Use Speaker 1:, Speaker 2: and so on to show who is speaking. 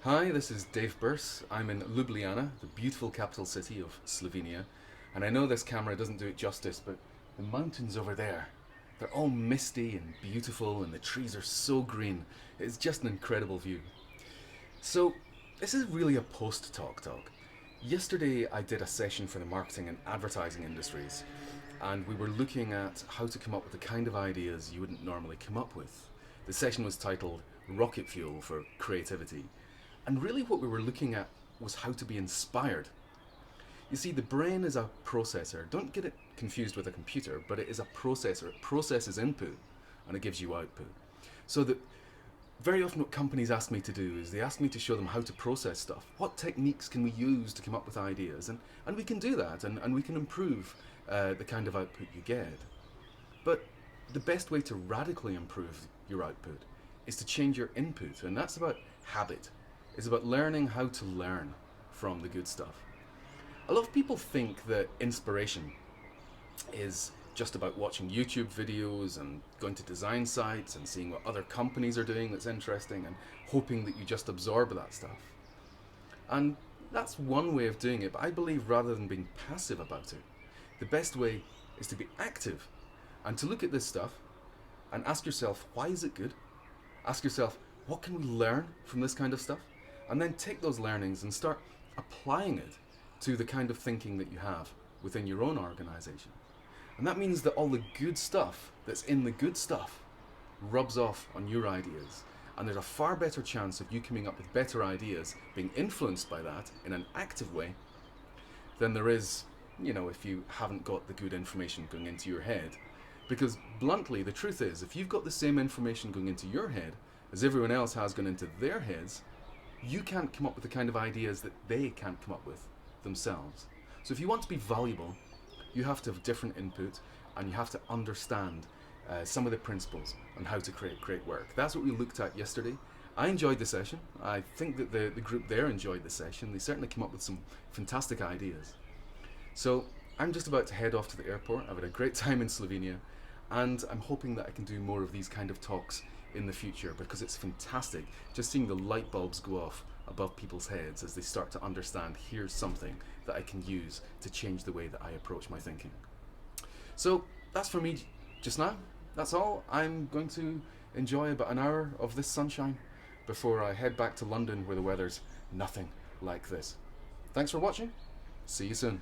Speaker 1: Hi, this is Dave Birss. I'm in Ljubljana, the beautiful capital city of Slovenia. And I know this camera doesn't do it justice, but the mountains over there, they're all misty and beautiful, and the trees are so green. It's just an incredible view. So, this is really a post-talk talk. Yesterday, I did a session for the marketing and advertising industries, and we were looking at how to come up with the kind of ideas you wouldn't normally come up with. The session was titled Rocket Fuel for Creativity. And really, what we were looking at was how to be inspired. You see, the brain is a processor. Don't get it confused with a computer, but it is a processor. It processes input and it gives you output. So that very often what companies ask me to do is they ask me to show them how to process stuff. What techniques can we use to come up with ideas? And we can do that, and we can improve the kind of output you get. But the best way to radically improve your output is to change your input, and that's about habit. It's about learning how to learn from the good stuff. A lot of people think that inspiration is just about watching YouTube videos and going to design sites and seeing what other companies are doing that's interesting and hoping that you just absorb that stuff. And that's one way of doing it, but I believe rather than being passive about it, the best way is to be active and to look at this stuff and ask yourself, why is it good? Ask yourself, what can we learn from this kind of stuff? And then take those learnings and start applying it to the kind of thinking that you have within your own organization. And that means that all the good stuff that's in the good stuff rubs off on your ideas. And there's a far better chance of you coming up with better ideas, being influenced by that in an active way, than there is, if you haven't got the good information going into your head. Because bluntly, the truth is, if you've got the same information going into your head as everyone else has gone into their heads, you can't come up with the kind of ideas that they can't come up with themselves. So if you want to be valuable, you have to have different input, and you have to understand some of the principles on how to create great work. That's what we looked at yesterday. I enjoyed the session. I think that the group there enjoyed the session. They certainly came up with some fantastic ideas. So I'm just about to head off to the airport. I've had a great time in Slovenia, and I'm hoping that I can do more of these kind of talks in the future, because it's fantastic just seeing the light bulbs go off above people's heads as they start to understand, here's something that I can use to change the way that I approach my thinking. So that's for me just now. That's all. I'm going to enjoy about an hour of this sunshine before I head back to London, where the weather's nothing like this. Thanks for watching. See you soon.